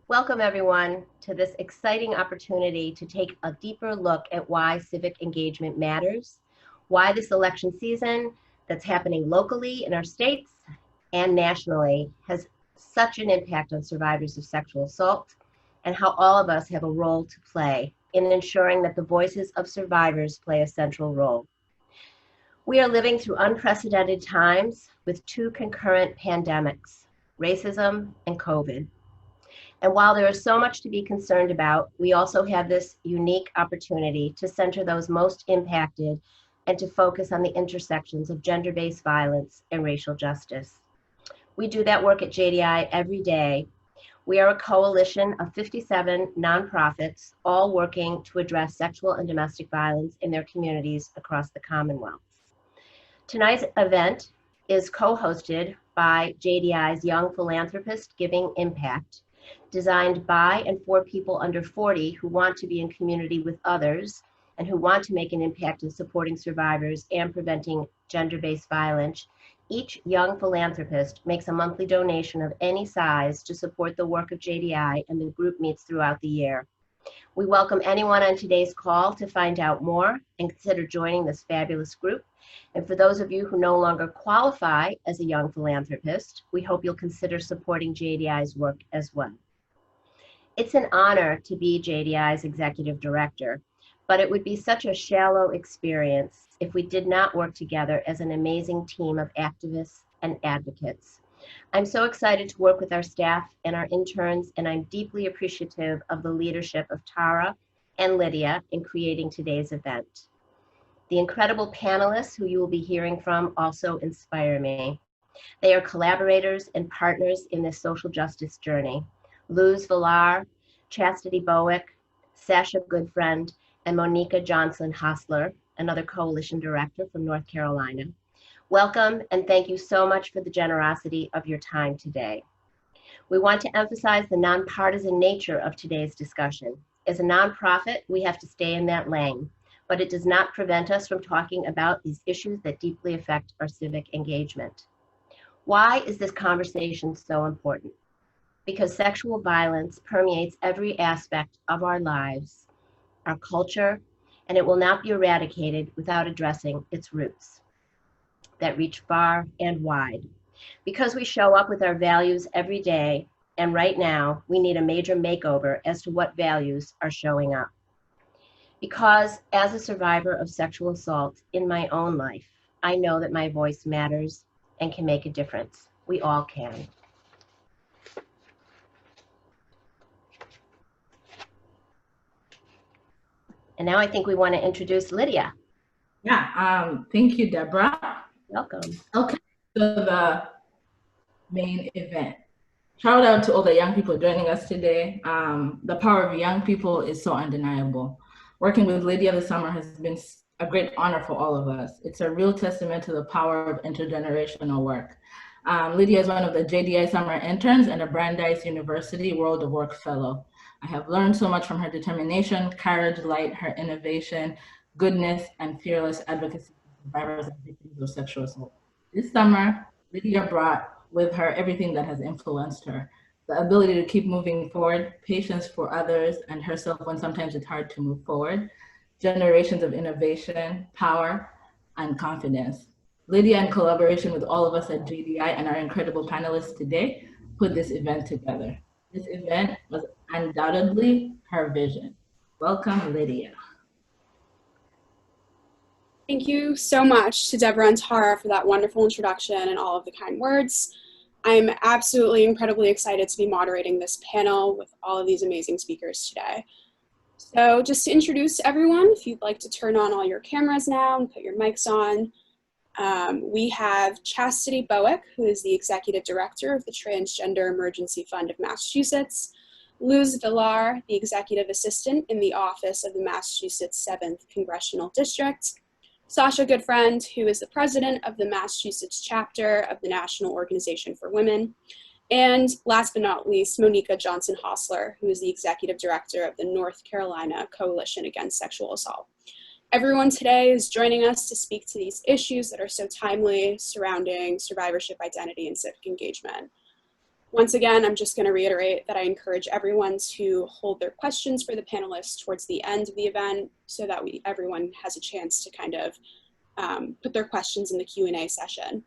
Welcome everyone to this exciting opportunity to take a deeper look at why civic engagement matters, why this election season that's happening locally in our states and nationally has such an impact on survivors of sexual assault, and how all of us have a role to play in ensuring that the voices of survivors play a central role. We are living through unprecedented times with two concurrent pandemics, racism and COVID. And while there is so much to be concerned about, we also have this unique opportunity to center those most impacted and to focus on the intersections of gender-based violence and racial justice. We do that work at JDI every day. We are a coalition of 57 nonprofits, all working to address sexual and domestic violence in their communities across the Commonwealth. Tonight's event is co-hosted by JDI's Young Philanthropist Giving Impact, designed by and for people under 40 who want to be in community with others and who want to make an impact in supporting survivors and preventing gender-based violence. Each young philanthropist makes a monthly donation of any size to support the work of JDI, and the group meets throughout the year. We welcome anyone on today's call to find out more and consider joining this fabulous group. And for those of you who no longer qualify as a young philanthropist, we hope you'll consider supporting JDI's work as well. It's an honor to be JDI's executive director, but it would be such a shallow experience if we did not work together as an amazing team of activists and advocates. I'm so excited to work with our staff and our interns, and I'm deeply appreciative of the leadership of Tara and Lydia in creating today's event. The incredible panelists who you will be hearing from also inspire me. They are collaborators and partners in this social justice journey. Luz Villar, Chastity Bowick, Sasha Goodfriend, and Monika Johnso Hostler, another coalition director from North Carolina. Welcome, and thank you so much for the generosity of your time today. We want to emphasize the nonpartisan nature of today's discussion. As a nonprofit, we have to stay in that lane, but it does not prevent us from talking about these issues that deeply affect our civic engagement. Why is this conversation so important? Because sexual violence permeates every aspect of our lives, our culture, and it will not be eradicated without addressing its roots that reach far and wide. Because we show up with our values every day, and right now, we need a major makeover as to what values are showing up. Because as a survivor of sexual assault in my own life, I know that my voice matters and can make a difference. We all can. And now I think we want to introduce Lydia. Yeah, thank you, Deborah. Welcome. Okay, so the main event. Shout out to all the young people joining us today. The power of young people is so undeniable. Working with Lydia this summer has been a great honor for all of us. It's a real testament to the power of intergenerational work. Lydia is one of the JDI summer interns and a Brandeis University World of Work Fellow. I have learned so much from her determination, courage, light, her innovation, goodness, and fearless advocacy for survivors and victims of sexual assault. This summer, Lydia brought with her everything that has influenced her: the ability to keep moving forward, patience for others and herself when sometimes it's hard to move forward, generations of innovation, power, and confidence. Lydia, in collaboration with all of us at JDI and our incredible panelists today, put this event together. This event was undoubtedly her vision. Welcome, Lydia. Thank you so much to Deborah and Tara for that wonderful introduction and all of the kind words. I'm absolutely incredibly excited to be moderating this panel with all of these amazing speakers today. So just to introduce everyone, if you'd like to turn on all your cameras now and put your mics on, we have Chastity Bowick, who is the Executive Director of the Transgender Emergency Fund of Massachusetts, Luz Villar, the Executive Assistant in the Office of the Massachusetts 7th Congressional District, Sasha Goodfriend, who is the President of the Massachusetts Chapter of the National Organization for Women, and last but not least, Monika Johnso Hostler, who is the Executive Director of the North Carolina Coalition Against Sexual Assault. Everyone today is joining us to speak to these issues that are so timely surrounding survivorship, identity, and civic engagement. Once again, I'm just going to reiterate that I encourage everyone to hold their questions for the panelists towards the end of the event so that everyone has a chance to kind of put their questions in the Q&A session.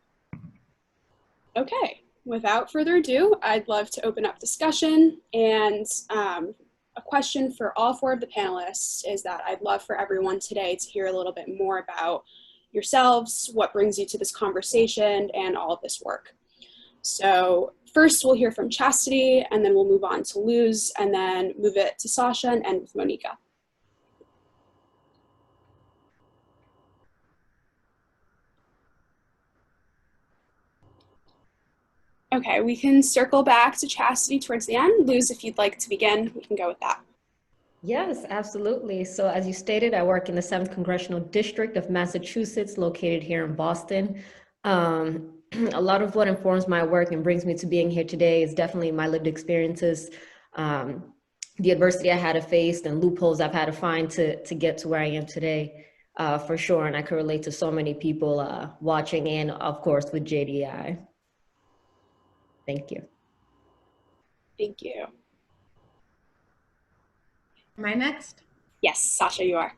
Okay, without further ado, I'd love to open up discussion, and a question for all four of the panelists is that I'd love for everyone today to hear a little bit more about yourselves, what brings you to this conversation, and all of this work. So first we'll hear from Chastity, and then we'll move on to Luz, and then move it to Sasha and end with Monika. Okay, we can circle back to Chastity towards the end. Luz, if you'd like to begin, we can go with that. Yes, absolutely. So as you stated, I work in the 7th Congressional District of Massachusetts, located here in Boston. A lot of what informs my work and brings me to being here today is definitely my lived experiences, the adversity I had to face and loopholes I've had to find to get to where I am today, for sure. And I can relate to so many people watching, and of course with JDI. Thank you. Thank you. Am I next? Yes, Sasha, you are.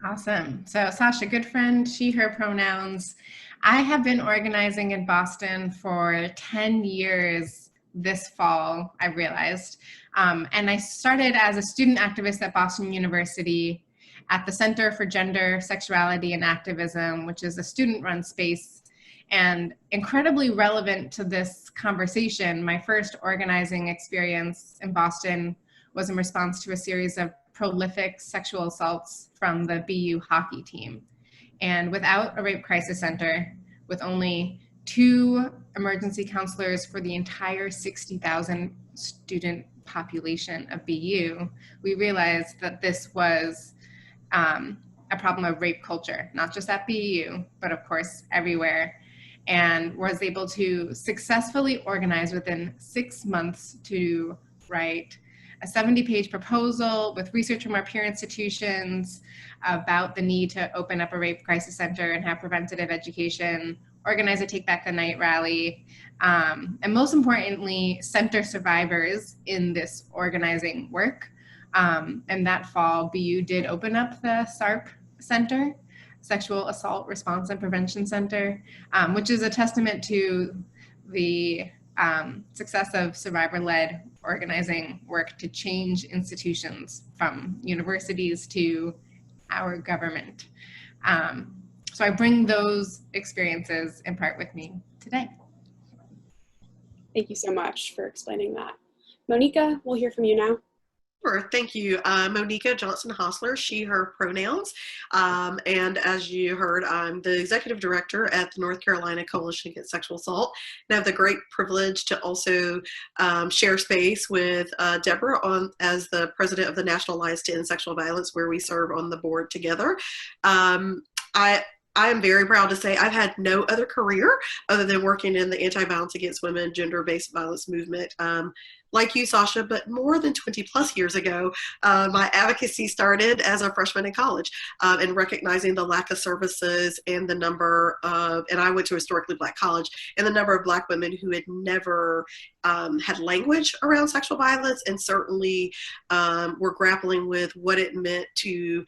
Awesome. So Sasha, Goodfriend, she, her pronouns. I have been organizing in Boston for 10 years this fall, I realized. And I started as a student activist at Boston University at the Center for Gender, Sexuality, and Activism, which is a student-run space. And incredibly relevant to this conversation, my first organizing experience in Boston was in response to a series of prolific sexual assaults from the BU hockey team. And without a rape crisis center, with only 2 emergency counselors for the entire 60,000 student population of BU, we realized that this was a problem of rape culture, not just at BU, but of course everywhere. And was able to successfully organize within 6 months to write a 70-page proposal with research from our peer institutions about the need to open up a rape crisis center and have preventative education, organize a Take Back the Night rally, and most importantly, center survivors in this organizing work. And that fall, BU did open up the SARP Center, Sexual Assault Response and Prevention Center, which is a testament to the success of survivor-led organizing work to change institutions from universities to our government. So I bring those experiences in part with me today. Thank you so much for explaining that. Monika, we'll hear from you now. Sure, thank you. Monika Johnso Hostler, she, her pronouns. And as you heard, I'm the executive director at the North Carolina Coalition Against Sexual Assault. And I have the great privilege to also share space with DEBRA as the president of the National Alliance to End Sexual Violence, where we serve on the board together. I am very proud to say I've had no other career other than working in the anti-violence against women, gender-based violence movement. Like you, Sasha, but more than 20 plus years ago, my advocacy started as a freshman in college and recognizing the lack of services and the number of, and I went to a historically Black college, and the number of Black women who had never had language around sexual violence, and certainly were grappling with what it meant to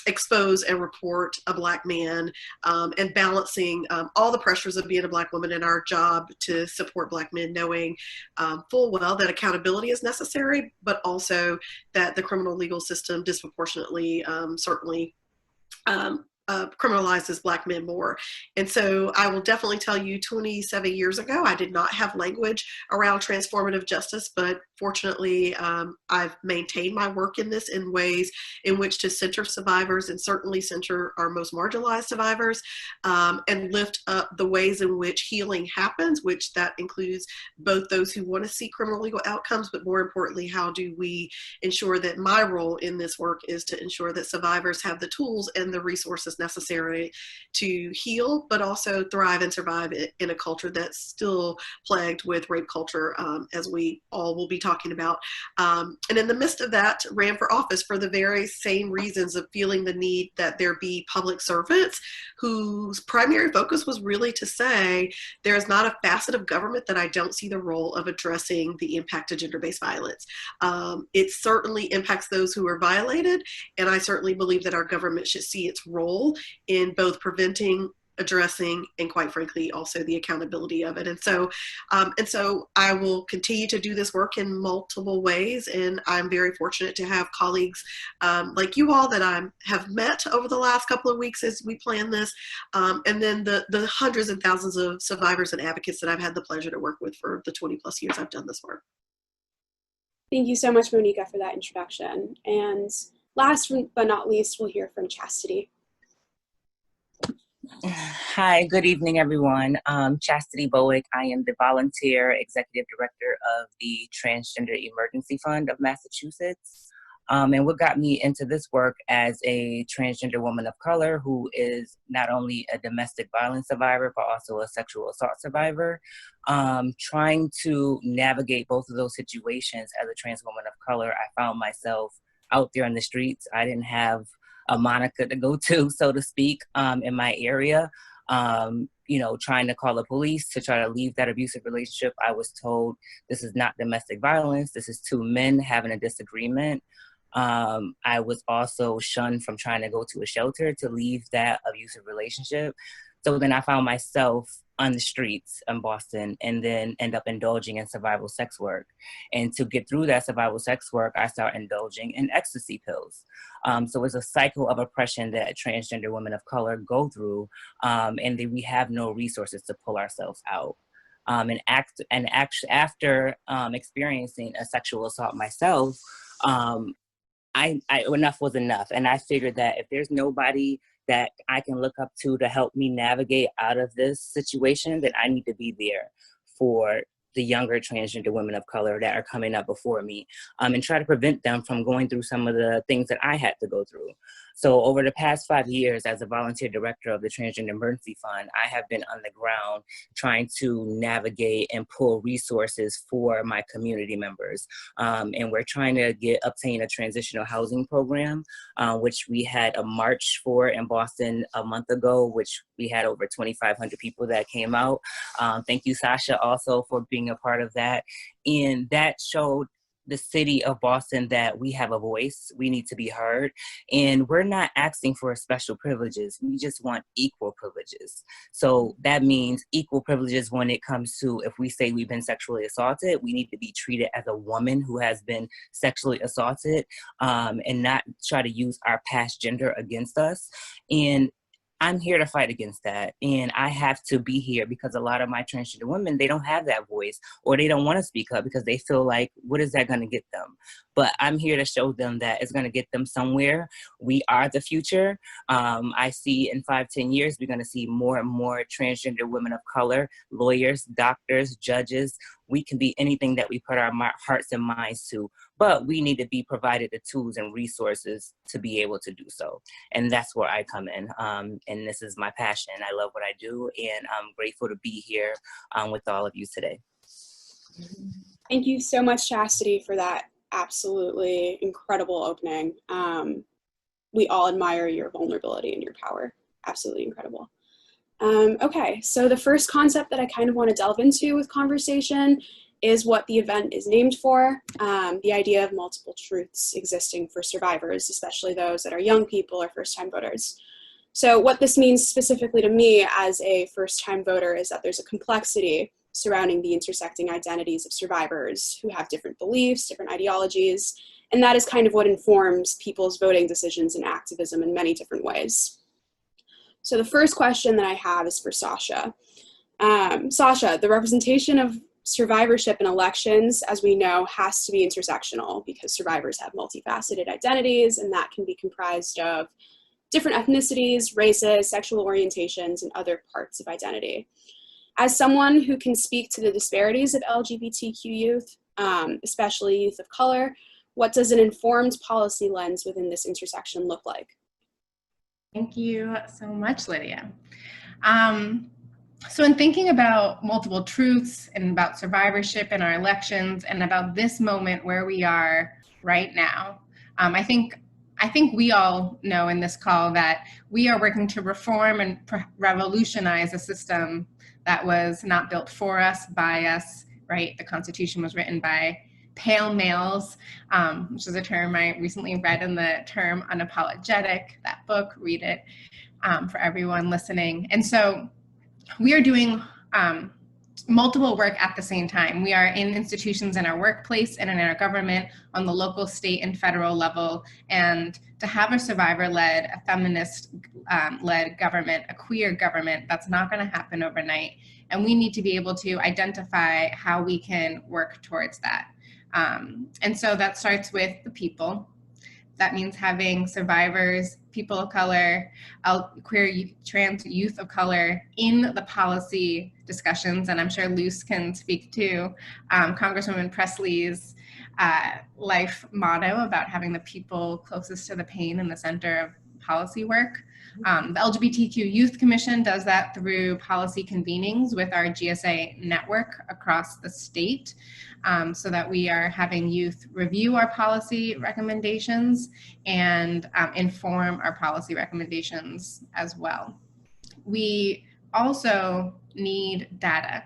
expose and report a Black man, and balancing all the pressures of being a Black woman in our job to support Black men, knowing full well that accountability is necessary, but also that the criminal legal system disproportionately certainly criminalizes Black men more. And so I will definitely tell you 27 years ago, I did not have language around transformative justice, but fortunately I've maintained my work in this in ways in which to center survivors and certainly center our most marginalized survivors, and lift up the ways in which healing happens, which that includes both those who want to see criminal legal outcomes, but more importantly, how do we ensure that my role in this work is to ensure that survivors have the tools and the resources necessary to heal, but also thrive and survive in a culture that's still plagued with rape culture, as we all will be talking about. And in the midst of that, ran for office for the very same reasons of feeling the need that there be public servants whose primary focus was really to say, there is not a facet of government that I don't see the role of addressing the impact of gender-based violence. It certainly impacts those who are violated, and I certainly believe that our government should see its role in both preventing, addressing, and quite frankly, also the accountability of it. And so I will continue to do this work in multiple ways, and I'm very fortunate to have colleagues like you all that I have met over the last couple of weeks as we plan this, and then the hundreds and thousands of survivors and advocates that I've had the pleasure to work with for the 20 plus years I've done this work. Thank you so much, Monika, for that introduction. And last but not least, we'll hear from Chastity. Hi, good evening, everyone. Chastity Bowick. I am the volunteer executive director of the Transgender Emergency Fund of Massachusetts. And what got me into this work as a transgender woman of color who is not only a domestic violence survivor, but also a sexual assault survivor, trying to navigate both of those situations as a trans woman of color, I found myself out there in the streets. I didn't have a Monika to go to, so to speak, in my area. You know, trying to call the police to try to leave that abusive relationship. I was told this is not domestic violence. This is two men having a disagreement. I was also shunned from trying to go to a shelter to leave that abusive relationship. So then I found myself on the streets in Boston and then end up indulging in survival sex work. And to get through that survival sex work, I started indulging in ecstasy pills. So it's a cycle of oppression that transgender women of color go through, and we have no resources to pull ourselves out. After experiencing a sexual assault myself, enough was enough. And I figured that if there's nobody that I can look up to help me navigate out of this situation, then I need to be there for the younger transgender women of color that are coming up before me, and try to prevent them from going through some of the things that I had to go through. So over the past 5 years as a volunteer director of the Transgender Emergency Fund, I have been on the ground trying to navigate and pull resources for my community members. And we're trying to obtain a transitional housing program, which we had a march for in Boston a month ago, which we had over 2,500 people that came out. Thank you, Sasha, also for being a part of that. And that showed the city of Boston that we have a voice, we need to be heard, and we're not asking for special privileges, we just want equal privileges. So that means equal privileges when it comes to, if we say we've been sexually assaulted, we need to be treated as a woman who has been sexually assaulted, and not try to use our past gender against us. And I'm here to fight against that. And I have to be here because a lot of my transgender women, they don't have that voice, or they don't want to speak up because they feel like, what is that going to get them? But I'm here to show them that it's going to get them somewhere. We are the future. I see in 5-10 years, we're going to see more and more transgender women of color, lawyers, doctors, judges. We can be anything that we put our hearts and minds to, but we need to be provided the tools and resources to be able to do so. And that's where I come in. And this is my passion. I love what I do, and I'm grateful to be here with all of you today. Thank you so much, Chastity, for that absolutely incredible opening. We all admire your vulnerability and your power. Absolutely incredible. Okay, so the first concept that I kind of want to delve into with conversation is what the event is named for, the idea of multiple truths existing for survivors, especially those that are young people or first-time voters. So what this means specifically to me as a first-time voter is that there's a complexity surrounding the intersecting identities of survivors who have different beliefs, different ideologies, and that is kind of what informs people's voting decisions and activism in many different ways. So the first question that I have is for Sasha. Sasha, the representation of survivorship in elections, as we know, has to be intersectional because survivors have multifaceted identities, and that can be comprised of different ethnicities, races, sexual orientations, and other parts of identity. As someone who can speak to the disparities of LGBTQ youth, especially youth of color, what does an informed policy lens within this intersection look like? Thank you so much, Lydia. So in thinking about multiple truths and about survivorship in our elections and about this moment where we are right now, I think we all know in this call that we are working to reform and revolutionize a system that was not built for us, by us, right? The Constitution was written by pale males, which is a term I recently read in the term Unapologetic, that book, read it for everyone listening. And so we are doing multiple work at the same time. We are in institutions in our workplace and in our government on the local, state, and federal level. And to have a survivor-led, a feminist-led government, a queer government, that's not going to happen overnight. And we need to be able to identify how we can work towards that. And so that starts with the people. That means having survivors, people of color, queer, trans youth of color in the policy discussions. And I'm sure Luz can speak to Congresswoman Presley's life motto about having the people closest to the pain in the center of policy work. The LGBTQ Youth Commission does that through policy convenings with our GSA network across the state, so that we are having youth review our policy recommendations and inform our policy recommendations as well. We also need data.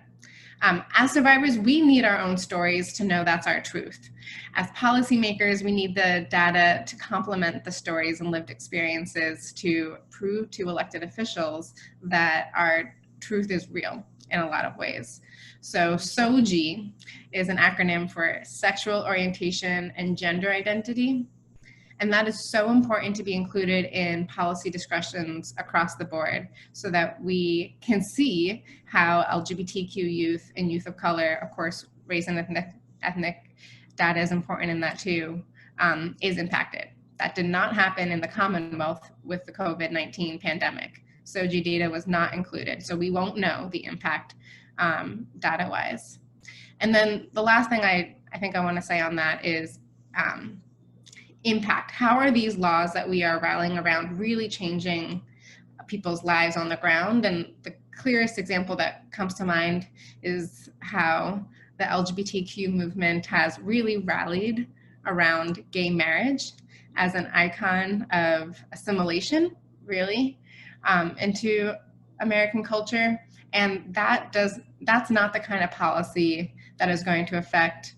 As survivors, we need our own stories to know that's our truth. As policymakers, we need the data to complement the stories and lived experiences to prove to elected officials that our truth is real in a lot of ways. So SOGI is an acronym for Sexual Orientation and Gender Identity. And that is so important to be included in policy discussions across the board so that we can see how LGBTQ youth and youth of color, of course, race and ethnic data is important in that too, is impacted. That did not happen in the Commonwealth with the COVID-19 pandemic. SOGI data was not included, so we won't know the impact data-wise. And then the last thing I think I want to say on that is impact. How are these laws that we are rallying around really changing people's lives on the ground? And the clearest example that comes to mind is how the LGBTQ movement has really rallied around gay marriage as an icon of assimilation, really, into American culture. And that's not the kind of policy that is going to affect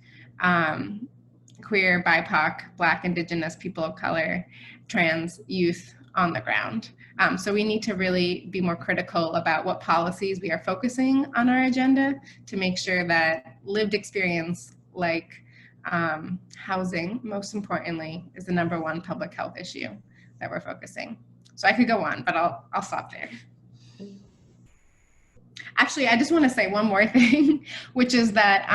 queer, BIPOC, Black, Indigenous, people of color, trans youth on the ground. So we need to really be more critical about what policies we are focusing on our agenda to make sure that lived experience like housing, most importantly, is the #1 public health issue that we're focusing. So I could go on, but I'll stop there. Actually, I just want to say one more thing, which is that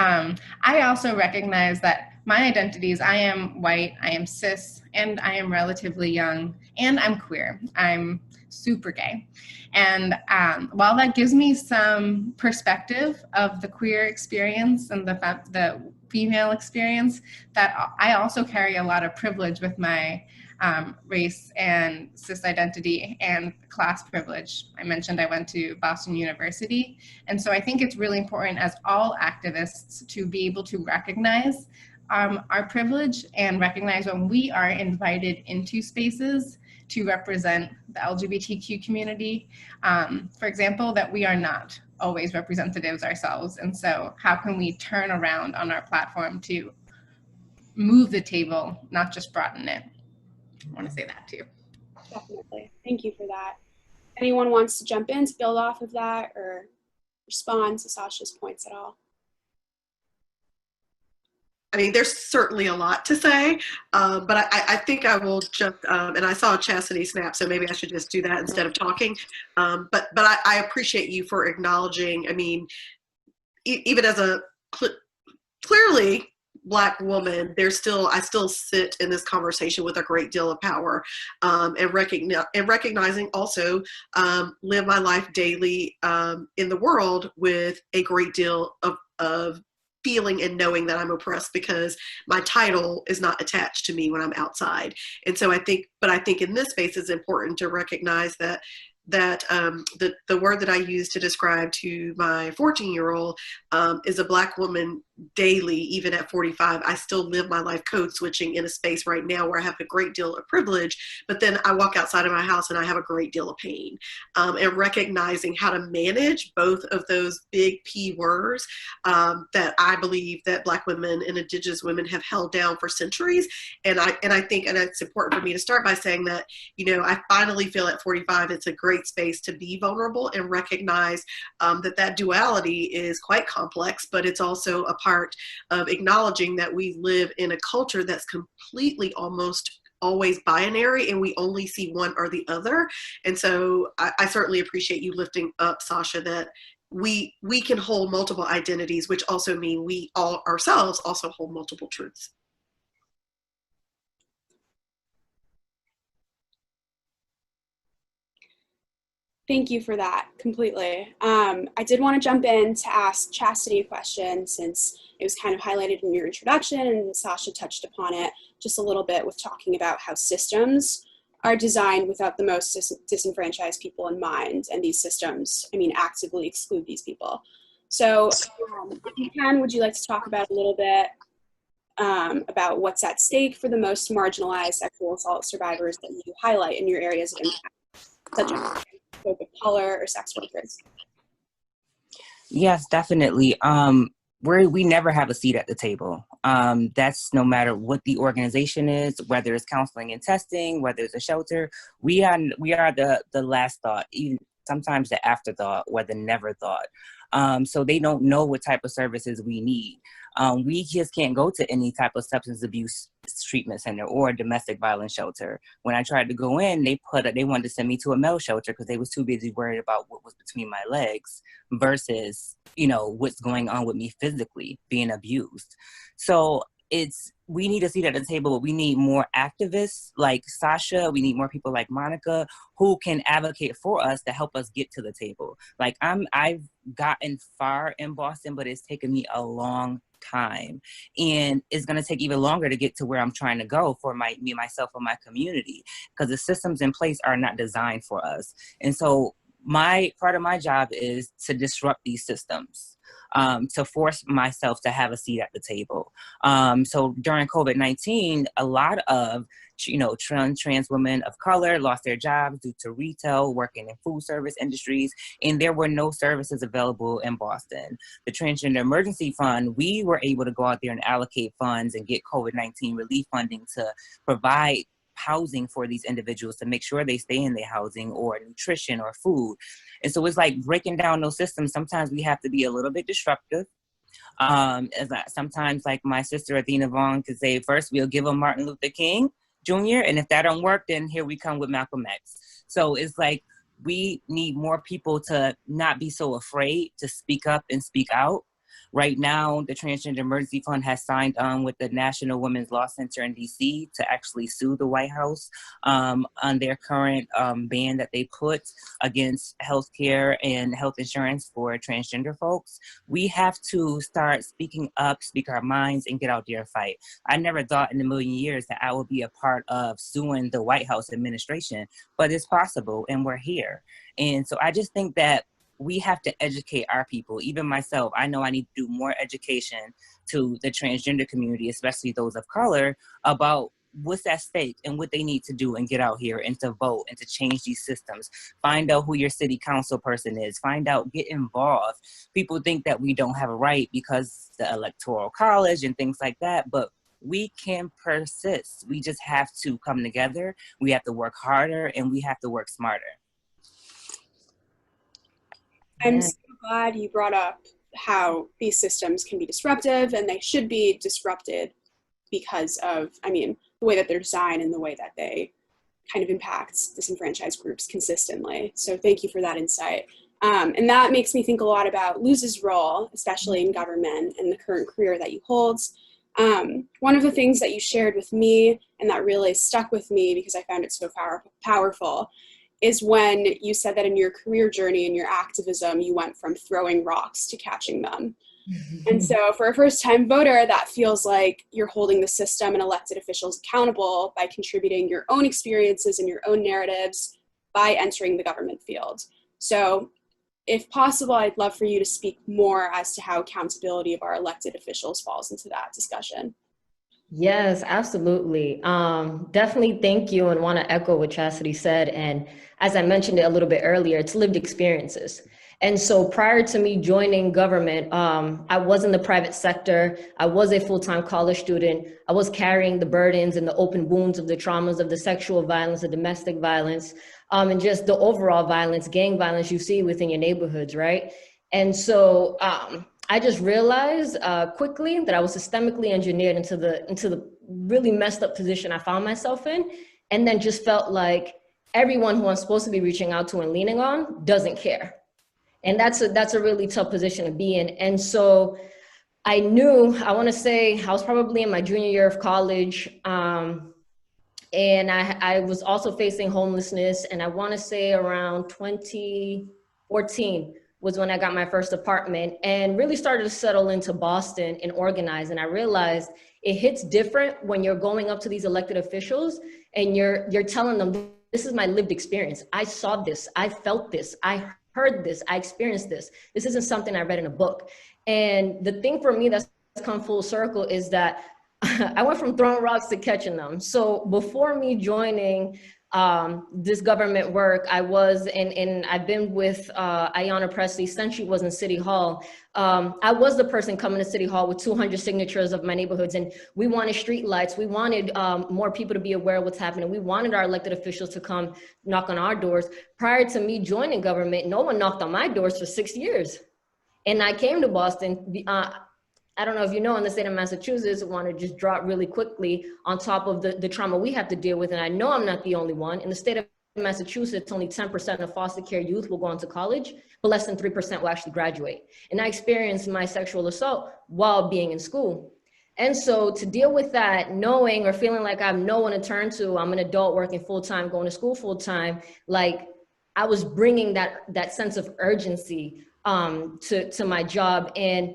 I also recognize that my identities, I am white, I am cis, and I am relatively young, and I'm queer. I'm super gay. And while that gives me some perspective of the queer experience and the female experience, that I also carry a lot of privilege with my race and cis identity and class privilege. I mentioned I went to Boston University. And so I think it's really important as all activists to be able to recognize our privilege and recognize when we are invited into spaces to represent the LGBTQ community, for example, that we are not always representatives ourselves. And so how can we turn around on our platform to move the table, not just broaden it? I want to say that too. Definitely. Thank you for that. Anyone wants to jump in to build off of that or respond to Sasha's points at all? I mean, there's certainly a lot to say, but I think I will jump, and I saw Chastity snap, so maybe I should just do that instead of talking. But I appreciate you for acknowledging, I mean, even as a clearly Black woman, I still sit in this conversation with a great deal of power, and recognizing also live my life daily in the world with a great deal of feeling and knowing that I'm oppressed because my title is not attached to me when I'm outside. And so I think in this space it's important to recognize that the word that I use to describe to my 14-year-old is a Black woman daily, even at 45. I still live my life code switching in a space right now where I have a great deal of privilege, but then I walk outside of my house and I have a great deal of pain. And recognizing how to manage both of those big P words that I believe that Black women and Indigenous women have held down for centuries. And I think, and it's important for me to start by saying that, I finally feel at 45, it's a great space to be vulnerable and recognize that duality is quite complex, but it's also a part of acknowledging that we live in a culture that's completely almost always binary and we only see one or the other. And so I certainly appreciate you lifting up, Sasha, that we can hold multiple identities, which also mean we all ourselves also hold multiple truths. Thank you for that completely. I did want to jump in to ask Chastity a question, since it was kind of highlighted in your introduction and Sasha touched upon it just a little bit with talking about how systems are designed without the most disenfranchised people in mind. And these systems, actively exclude these people. So if you can, would you like to talk about a little bit about what's at stake for the most marginalized sexual assault survivors that you highlight in your areas of impact, such as folk of color or sex workers? Yes, definitely. We never have a seat at the table. That's no matter what the organization is, whether it's counseling and testing, whether it's a shelter. We are the last thought, even sometimes the afterthought or the never thought. So they don't know what type of services we need. We just can't go to any type of substance abuse treatment center or domestic violence shelter. When I tried to go in, they wanted to send me to a male shelter because they was too busy worried about what was between my legs versus, what's going on with me physically being abused. So we need a seat at the table, but we need more activists like Sasha. We need more people like Monika who can advocate for us to help us get to the table. Like I've gotten far in Boston, but it's taken me a long time, and it's going to take even longer to get to where I'm trying to go for me, myself, and my community, because the systems in place are not designed for us. And so part of my job is to disrupt these systems, to force myself to have a seat at the table. So during COVID-19, a lot of trans women of color lost their jobs due to retail, working in food service industries, and there were no services available in Boston. The Transgender Emergency Fund, we were able to go out there and allocate funds and get COVID-19 relief funding to provide housing for these individuals to make sure they stay in their housing, or nutrition or food. And so it's like breaking down those systems. Sometimes we have to be a little bit disruptive. Sometimes, like my sister Athena Vaughn could say, first we'll give them Martin Luther King Jr., and if that don't work, then here we come with Malcolm X. So it's like we need more people to not be so afraid to speak up and speak out. Right now, the Transgender Emergency Fund has signed on with the National Women's Law Center in DC to actually sue the White House on their current ban that they put against healthcare and health insurance for transgender folks. We have to start speaking up, speak our minds, and get out there and fight. I never thought in a million years that I would be a part of suing the White House administration, but it's possible, and we're here. And so I just think that we have to educate our people, even myself. I know I need to do more education to the transgender community, especially those of color, about what's at stake and what they need to do and get out here and to vote and to change these systems. Find out who your city council person is. Find out, get involved. People think that we don't have a right because the Electoral College and things like that, but we can persist. We just have to come together. We have to work harder, and we have to work smarter. I'm so glad you brought up how these systems can be disruptive, and they should be disrupted because of, the way that they're designed and the way that they kind of impact disenfranchised groups consistently. So thank you for that insight. And that makes me think a lot about Luz's role, especially in government and the current career that you hold. One of the things that you shared with me and that really stuck with me because I found it so powerful is when you said that in your career journey and your activism, you went from throwing rocks to catching them. And so for a first-time voter, that feels like you're holding the system and elected officials accountable by contributing your own experiences and your own narratives by entering the government field. So if possible, I'd love for you to speak more as to how accountability of our elected officials falls into that discussion. Yes, absolutely. Definitely thank you, and want to echo what Chastity said. And as I mentioned it a little bit earlier, it's lived experiences. And so prior to me joining government, I was in the private sector. I was a full-time college student. I was carrying the burdens and the open wounds of the traumas of the sexual violence, the domestic violence, and just the overall violence, gang violence you see within your neighborhoods, right? And so I just realized quickly that I was systemically engineered into the really messed up position I found myself in, and then just felt like everyone who I'm supposed to be reaching out to and leaning on doesn't care. And that's a really tough position to be in. And so I knew, I want to say I was probably in my junior year of college, and I was also facing homelessness, and I want to say around 2014 was when I got my first apartment and really started to settle into Boston and organize. And I realized it hits different when you're going up to these elected officials and you're telling them, this is my lived experience. I saw this, I felt this, I heard this, I experienced this. This isn't something I read in a book. And the thing for me that's come full circle is that I went from throwing rocks to catching them. So before me joining this government work, I was I've been with Ayanna Pressley since she was in City Hall. I was the person coming to City Hall with 200 signatures of my neighborhoods, and we wanted street lights. We wanted more people to be aware of what's happening. We wanted our elected officials to come knock on our doors. Prior to me joining government, no one knocked on my doors for 6 years. And I came to Boston. I don't know if you know, in the state of Massachusetts, I want to just drop really quickly on top of the trauma we have to deal with. And I know I'm not the only one. In the state of Massachusetts, only 10% of foster care youth will go on to college, but less than 3% will actually graduate. And I experienced my sexual assault while being in school. And so to deal with that, knowing or feeling like I have no one to turn to, I'm an adult working full-time, going to school full-time, like I was bringing that sense of urgency to my job. And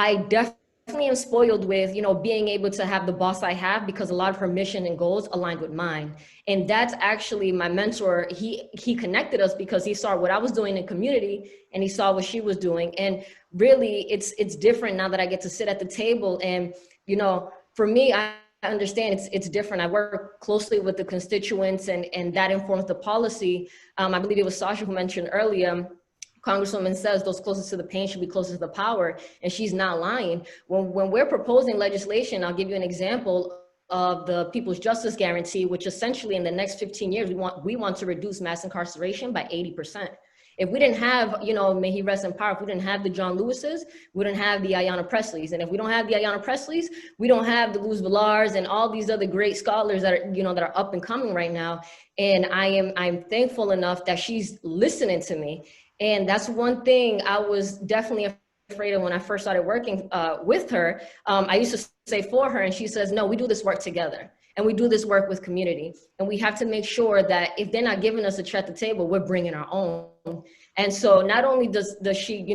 I definitely am spoiled with, being able to have the boss I have, because a lot of her mission and goals aligned with mine. And that's actually my mentor. He connected us because he saw what I was doing in community and he saw what she was doing. And really it's different now that I get to sit at the table. And, for me, I understand it's different. I work closely with the constituents and that informs the policy. I believe it was Sasha who mentioned earlier, Congresswoman says those closest to the pain should be closest to the power, and she's not lying. When we're proposing legislation, I'll give you an example of the People's Justice Guarantee, which essentially in the next 15 years, we want to reduce mass incarceration by 80%. If we didn't have, may he rest in power, if we didn't have the John Lewises, we didn't have the Ayanna Presleys. And if we don't have the Ayanna Presleys, we don't have the Luz Villars and all these other great scholars that are, that are up and coming right now. And I'm thankful enough that she's listening to me. And that's one thing I was definitely afraid of when I first started working with her. I used to say for her, and she says, no, we do this work together. And we do this work with community. And we have to make sure that if they're not giving us a chair at the table, we're bringing our own. And so not only does she,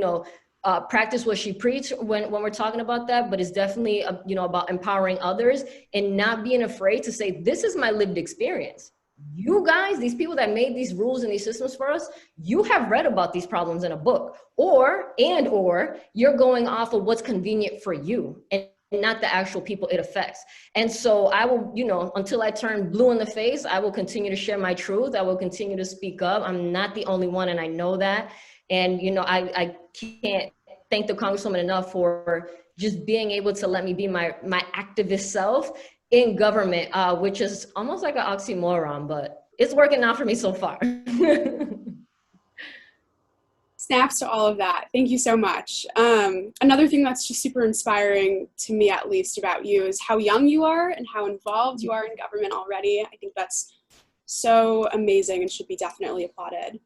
practice what she preached when we're talking about that, but it's definitely, about empowering others and not being afraid to say, this is my lived experience. You guys, these people that made these rules and these systems for us, you have read about these problems in a book, or you're going off of what's convenient for you and not the actual people it affects. And so I will, until I turn blue in the face, I will continue to share my truth. I will continue to speak up. I'm not the only one, and I know that. And, I can't thank the Congresswoman enough for just being able to let me be my activist self in government, which is almost like an oxymoron, but it's working out for me so far. Snaps to all of that. Thank you so much. Another thing that's just super inspiring to me, at least, about you is how young you are and how involved you are in government already. I think that's so amazing and should be definitely applauded.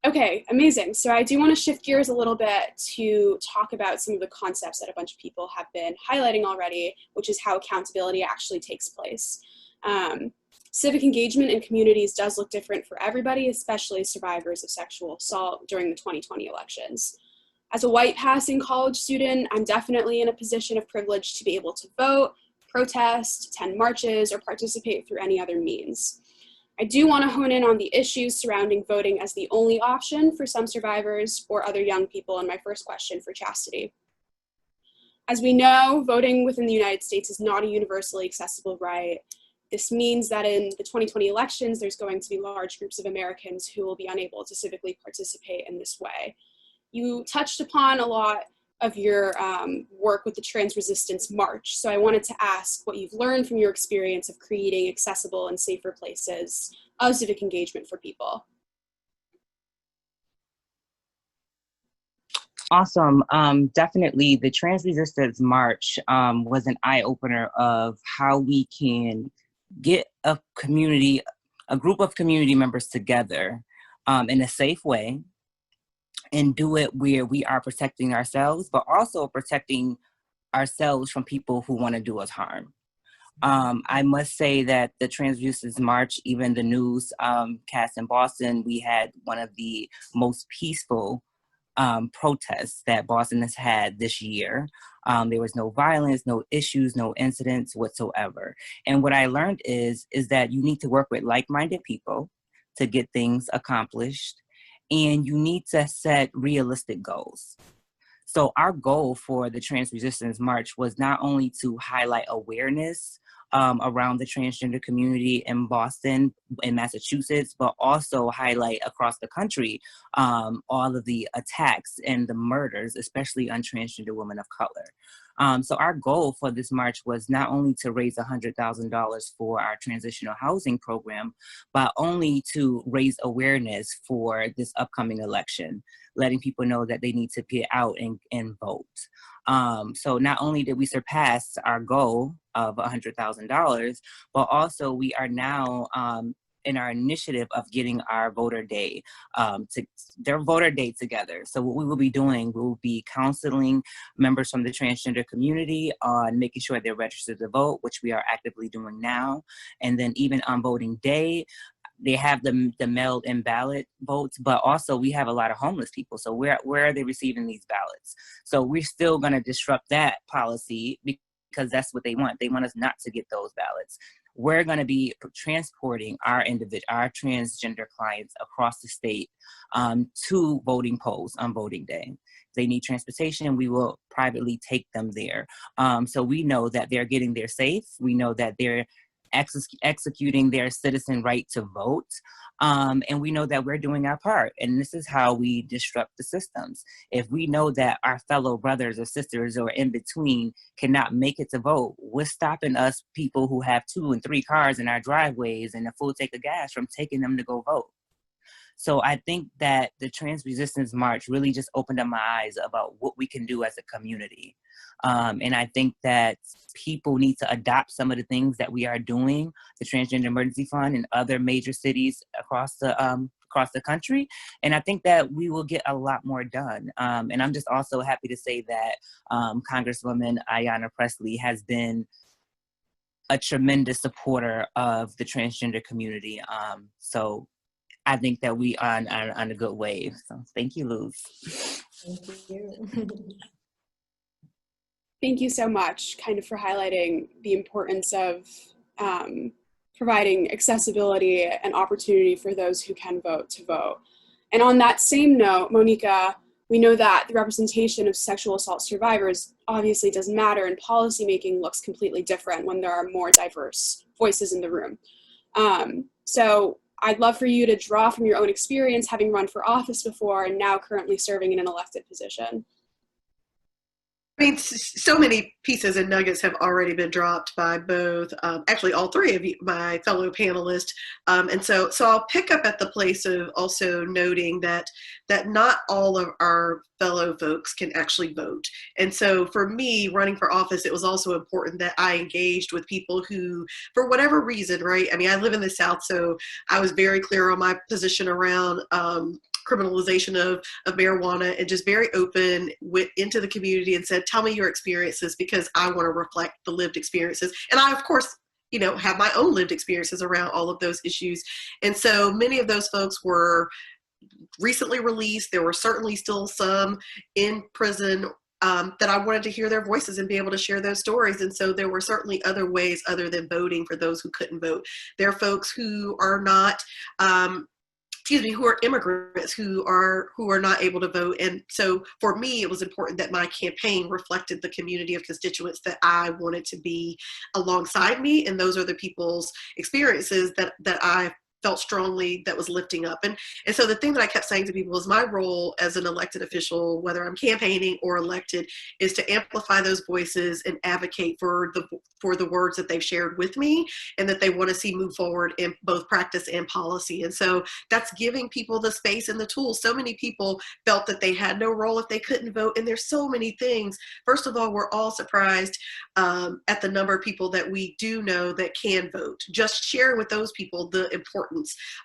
Okay, amazing. So I do want to shift gears a little bit to talk about some of the concepts that a bunch of people have been highlighting already, which is how accountability actually takes place. Civic engagement in communities does look different for everybody, especially survivors of sexual assault during the 2020 elections. As a white passing college student, I'm definitely in a position of privilege to be able to vote, protest, attend marches, or participate through any other means. I do want to hone in on the issues surrounding voting as the only option for some survivors or other young people in my first question for Chastity. As we know, voting within the United States is not a universally accessible right. This means that in the 2020 elections, there's going to be large groups of Americans who will be unable to civically participate in this way. You touched upon a lot of your work with the Trans Resistance March. So I wanted to ask what you've learned from your experience of creating accessible and safer places of civic engagement for people. Awesome. Definitely the Trans Resistance March was an eye-opener of how we can get a group of community members together in a safe way, and do it where we are protecting ourselves, but also protecting ourselves from people who want to do us harm. I must say that the Trans Resistance March, even the news cast in Boston, we had one of the most peaceful protests that Boston has had this year. There was no violence, no issues, no incidents whatsoever. And what I learned is that you need to work with like-minded people to get things accomplished. And you need to set realistic goals. So our goal for the Trans Resistance March was not only to highlight awareness around the transgender community in Boston and Massachusetts, but also highlight across the country all of the attacks and the murders, especially on transgender women of color. So our goal for this march was not only to raise $100,000 for our transitional housing program, but only to raise awareness for this upcoming election, letting people know that they need to get out and vote. So not only did we surpass our goal of $100,000, but also we are now in our initiative of getting our voter day together. So what we will be doing, we will be counseling members from the transgender community on making sure they're registered to vote, which we are actively doing now. And then even on voting day, they have the mailed-in ballot votes, but also we have a lot of homeless people. So where are they receiving these ballots? So we're still going to disrupt that policy because that's what they want. They want us not to get those ballots. We're going to be transporting our transgender clients across the state to voting polls on voting day. If they need transportation, we will privately take them there. So we know that they're getting there safe. We know that they're executing their citizen right to vote. And we know that we're doing our part. And this is how we disrupt the systems. If we know that our fellow brothers or sisters or in between cannot make it to vote, what's stopping us people who have 2 and 3 cars in our driveways and a full tank of gas from taking them to go vote? So I think that the Trans Resistance March really just opened up my eyes about what we can do as a community. And I think that people need to adopt some of the things that we are doing, the Transgender Emergency Fund and other major cities across the country. And I think that we will get a lot more done. And I'm just also happy to say that Congresswoman Ayanna Pressley has been a tremendous supporter of the transgender community. So I think that we are on a good wave. So thank you, Luz. Thank you. Thank you so much, kind of for highlighting the importance of providing accessibility and opportunity for those who can vote to vote. And on that same note, Monika, we know that the representation of sexual assault survivors obviously does matter, and policymaking looks completely different when there are more diverse voices in the room. So I'd love for you to draw from your own experience, having run for office before and now currently serving in an elected position. I mean, so many pieces and nuggets have already been dropped by both, actually all 3 of you, my fellow panelists. And so I'll pick up at the place of also noting that not all of our fellow folks can actually vote. And so for me, running for office, it was also important that I engaged with people who, for whatever reason, right? I mean, I live in the South, so I was very clear on my position around criminalization of marijuana, and just very open into the community and said, tell me your experiences, because I want to reflect the lived experiences. And I, of course, have my own lived experiences around all of those issues. And so many of those folks were recently released. There were certainly still some in prison that I wanted to hear their voices and be able to share those stories. And so there were certainly other ways other than voting for those who couldn't vote. There are folks who are not, who are immigrants who are not able to vote. And so for me, it was important that my campaign reflected the community of constituents that I wanted to be alongside me. And those are the people's experiences that I felt strongly that was lifting up. And so the thing that I kept saying to people is my role as an elected official, whether I'm campaigning or elected, is to amplify those voices and advocate for the words that they've shared with me and that they want to see move forward in both practice and policy. And so that's giving people the space and the tools. So many people felt that they had no role if they couldn't vote. And there's so many things. First of all, we're all surprised at the number of people that we do know that can vote. Just sharing with those people the importance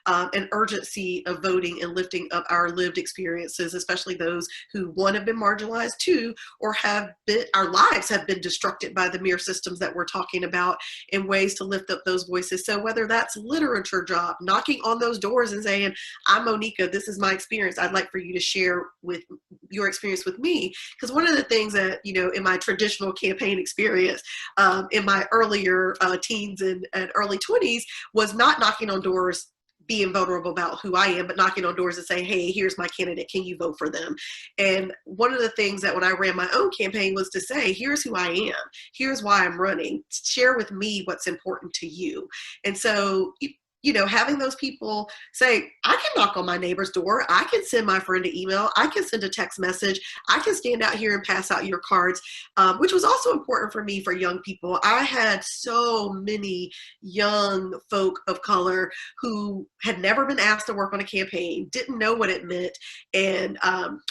and urgency of voting and lifting up our lived experiences, especially those who, one, have been marginalized, two, or our lives have been disrupted by the mere systems that we're talking about, in ways to lift up those voices. So whether that's literature job, knocking on those doors and saying, I'm Monika, this is my experience, I'd like for you to share with your experience with me. Because one of the things that, in my traditional campaign experience, in my earlier teens and early 20s, was not knocking on doors being vulnerable about who I am, but knocking on doors and saying, hey, here's my candidate, can you vote for them? And one of the things that when I ran my own campaign was to say, here's who I am, here's why I'm running, share with me what's important to you. And so having those people say, I can knock on my neighbor's door, I can send my friend an email, I can send a text message, I can stand out here and pass out your cards, which was also important for me for young people. I had so many young folk of color who had never been asked to work on a campaign, didn't know what it meant. And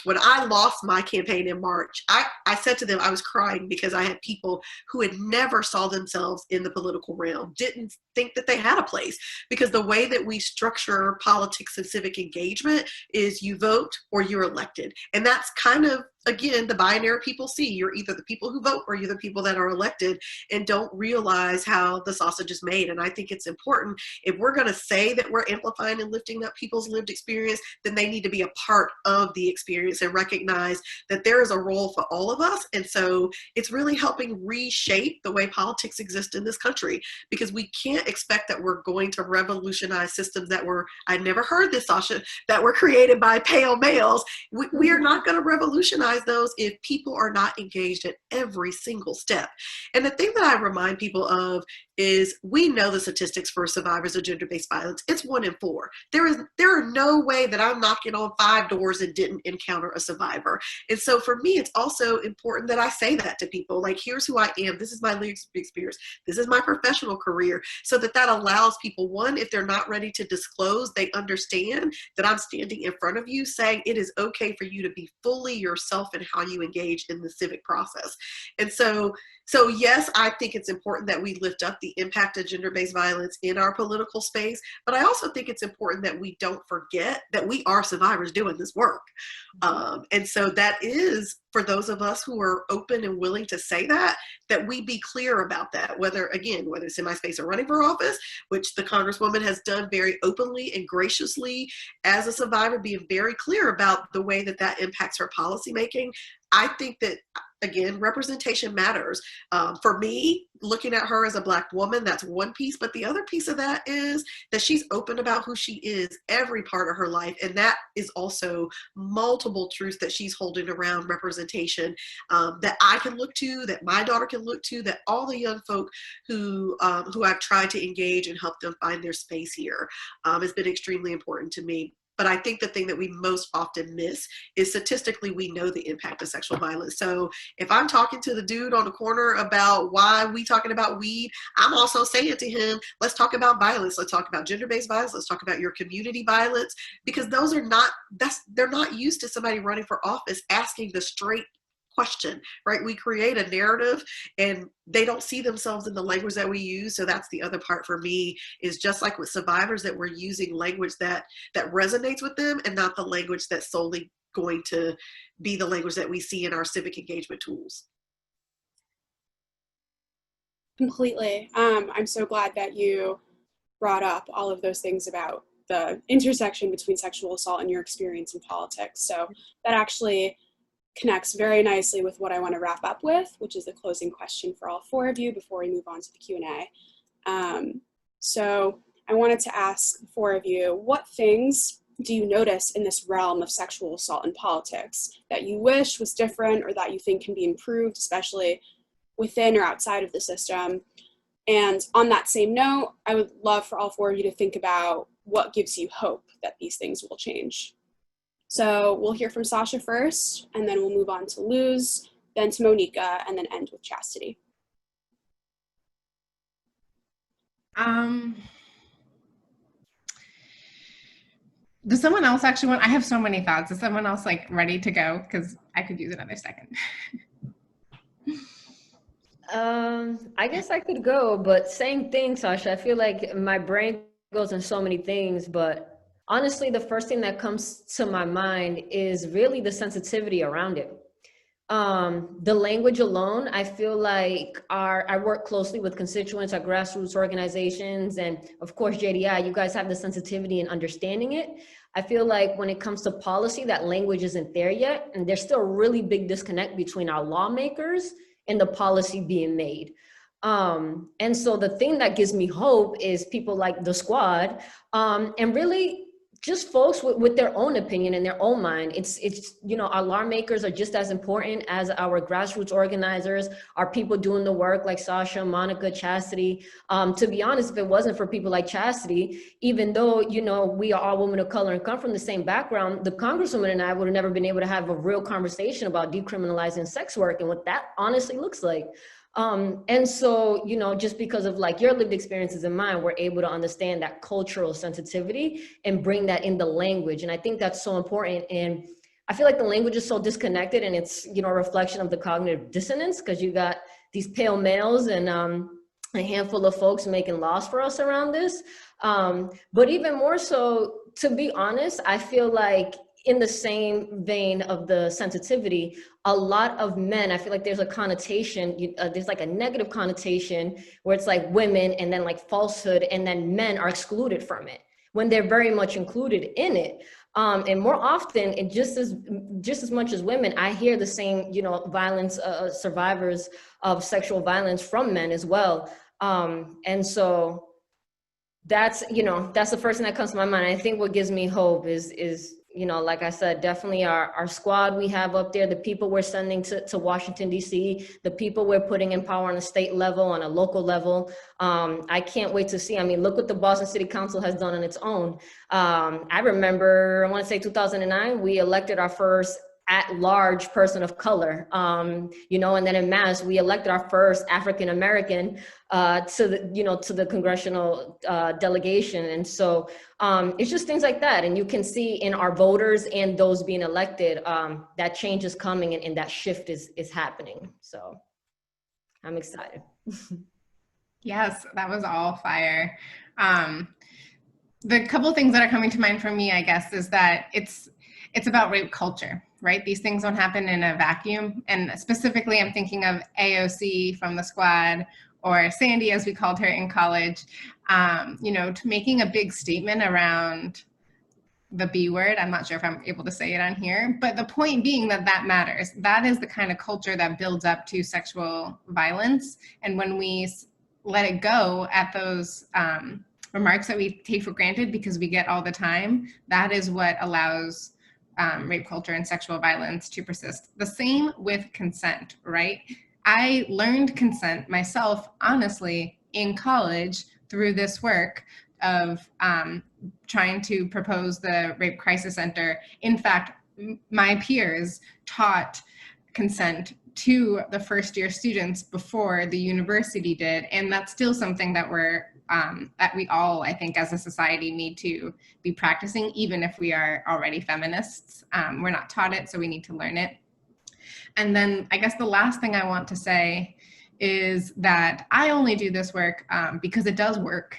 when I lost my campaign in March, I said to them, I was crying because I had people who had never saw themselves in the political realm, didn't think that they had a place. Because the way that we structure politics and civic engagement is you vote or you're elected. And that's kind of, again, the binary people see. You're either the people who vote or you're the people that are elected and don't realize how the sausage is made. And I think it's important, if we're going to say that we're amplifying and lifting up people's lived experience, then they need to be a part of the experience and recognize that there is a role for all of us. And so it's really helping reshape the way politics exist in this country, because we can't expect that we're going to revolutionize systems that were, I never heard this, Sasha, that were created by pale males. We are not going to revolutionize those if people are not engaged at every single step. And the thing that I remind people of is, we know the statistics for survivors of gender-based violence. It's 1 in 4. There are no way that I'm knocking on 5 doors and didn't encounter a survivor. And so for me, it's also important that I say that to people, like, here's who I am. This is my lived experience. This is my professional career. So that allows people, one, if they're not ready to disclose, they understand that I'm standing in front of you saying it is okay for you to be fully yourself in how you engage in the civic process. And so yes, I think it's important that we lift up the impact of gender-based violence in our political space, but I also think it's important that we don't forget that we are survivors doing this work. And so that is, for those of us who are open and willing to say that we be clear about that, whether it's in my space or running for office, which the Congresswoman has done very openly and graciously as a survivor, being very clear about the way that impacts her policymaking. I think that, again, representation matters. For me, looking at her as a Black woman, that's one piece, but the other piece of that is that she's open about who she is every part of her life, and that is also multiple truths that she's holding around representation, that I can look to, that my daughter can look to, that all the young folk who I've tried to engage and help them find their space here has been extremely important to me. But I think the thing that we most often miss is, statistically, we know the impact of sexual violence. So if I'm talking to the dude on the corner about why we talking about weed, I'm also saying to him, let's talk about violence. Let's talk about gender-based violence. Let's talk about your community violence, because those are they're not used to somebody running for office asking the straight question, right? We create a narrative and they don't see themselves in the language that we use. So that's the other part for me, is just like with survivors, that we're using language that resonates with them and not the language that's solely going to be the language that we see in our civic engagement tools. Completely. I'm so glad that you brought up all of those things about the intersection between sexual assault and your experience in politics. So that actually connects very nicely with what I want to wrap up with, which is the closing question for all four of you before we move on to the Q&A. So I wanted to ask the four of you, what things do you notice in this realm of sexual assault in politics that you wish was different or that you think can be improved, especially within or outside of the system? And on that same note, I would love for all four of you to think about what gives you hope that these things will change. So we'll hear from Sasha first, and then we'll move on to Luz, then to Monika, and then end with Chastity. Does someone else actually want, I have so many thoughts. Is someone else like ready to go? Because I could use another second. I guess I could go, but same thing, Sasha. I feel like my brain goes in so many things, but honestly, the first thing that comes to my mind is really the sensitivity around it. The language alone, I feel like I work closely with constituents, our grassroots organizations, and of course, JDI, you guys have the sensitivity in understanding it. I feel like when it comes to policy, that language isn't there yet, and there's still a really big disconnect between our lawmakers and the policy being made. And so the thing that gives me hope is people like the squad, and really just folks with their own opinion and their own mind. It's you know, our lawmakers are just as important as our grassroots organizers, our people doing the work like Sasha, Monika, Chastity. To be honest, if it wasn't for people like Chastity, even though, you know, we are all women of color and come from the same background, the Congresswoman and I would have never been able to have a real conversation about decriminalizing sex work and what that honestly looks like. And so, you know, just because of like your lived experiences and mine, we're able to understand that cultural sensitivity and bring that in the language. And I think that's so important. And I feel like the language is so disconnected, and it's, you know, a reflection of the cognitive dissonance, because you got these pale males and a handful of folks making laws for us around this. But even more so, to be honest, I feel like in the same vein of the sensitivity, a lot of men, I feel like there's a connotation, there's like a negative connotation where it's like women and then like falsehood, and then men are excluded from it when they're very much included in it. And more often, and just as much as women, I hear the same, you know, violence, survivors of sexual violence from men as well. And so that's, you know, that's the first thing that comes to my mind. I think what gives me hope is, you know, like I said, definitely our squad we have up there, the people we're sending to Washington, D.C., the people we're putting in power on a state level, on a local level. I can't wait to see. I mean, look what the Boston City Council has done on its own. I remember, I want to say 2009, we elected our first at-large person of color, you know, and then in Mass, we elected our first African-American to the, you know, to the congressional delegation. And so it's just things like that. And you can see in our voters and those being elected, that change is coming, and that shift is happening. So I'm excited. Yes, that was all fire. The couple things that are coming to mind for me, I guess, is that it's about rape culture, right? These things don't happen in a vacuum. And specifically, I'm thinking of AOC from the squad, or Sandy, as we called her in college, you know, to making a big statement around the B word. I'm not sure if I'm able to say it on here, but the point being that that matters. That is the kind of culture that builds up to sexual violence. And when we let it go at those remarks that we take for granted because we get all the time, that is what allows rape culture and sexual violence to persist. The same with consent, right? I learned consent myself, honestly, in college through this work of trying to propose the Rape Crisis Center. In fact, my peers taught consent to the first year students before the university did. And that's still something that that we all, I think, as a society need to be practicing, even if we are already feminists. We're not taught it, so we need to learn it. And then I guess the last thing I want to say is that I only do this work because it does work.